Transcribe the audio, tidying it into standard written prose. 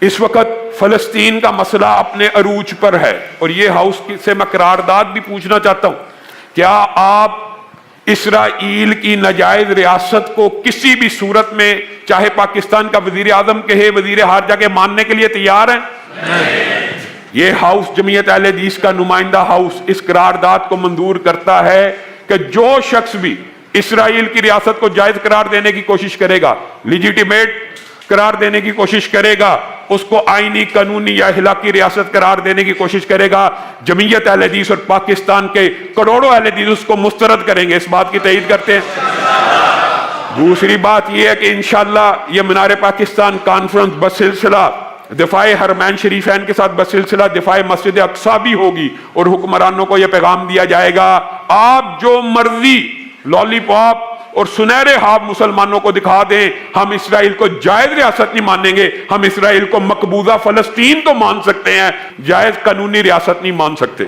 اس وقت فلسطین کا مسئلہ اپنے عروج پر ہے، اور یہ ہاؤس سے میں قرارداد بھی پوچھنا چاہتا ہوں، کیا آپ اسرائیل کی ناجائز ریاست کو کسی بھی صورت میں، چاہے پاکستان کا وزیر اعظم کہے، وزیر خارجہ کے، ماننے کے لیے تیار ہیں؟ یہ ہاؤس، جمعیت اہل حدیث کا نمائندہ ہاؤس، اس قرارداد کو منظور کرتا ہے کہ جو شخص بھی اسرائیل کی ریاست کو جائز قرار دینے کی کوشش کرے گا، لیجیٹیمیٹ قرار دینے کی کوشش کرے گا، اس کو آئینی، قانونی یا اخلاقی ریاست قرار دینے کی کوشش کرے گا، جمعیت اہل حدیث اور پاکستان کے کروڑوں اہل حدیث اس کو مسترد کریں گے۔ اس بات کی تائید کرتے ہیں؟ دوسری بات یہ ہے کہ انشاءاللہ یہ مینار پاکستان کانفرنس بسلسلہ دفاع حرمین شریفین کے ساتھ بسلسلہ دفاع مسجد اقصی بھی ہوگی، اور حکمرانوں کو یہ پیغام دیا جائے گا، آپ جو مرضی لالی پاپ اور سنہرے خواب مسلمانوں کو دکھا دیں، ہم اسرائیل کو جائز ریاست نہیں مانیں گے۔ ہم اسرائیل کو مقبوضہ فلسطین تو مان سکتے ہیں، جائز قانونی ریاست نہیں مان سکتے۔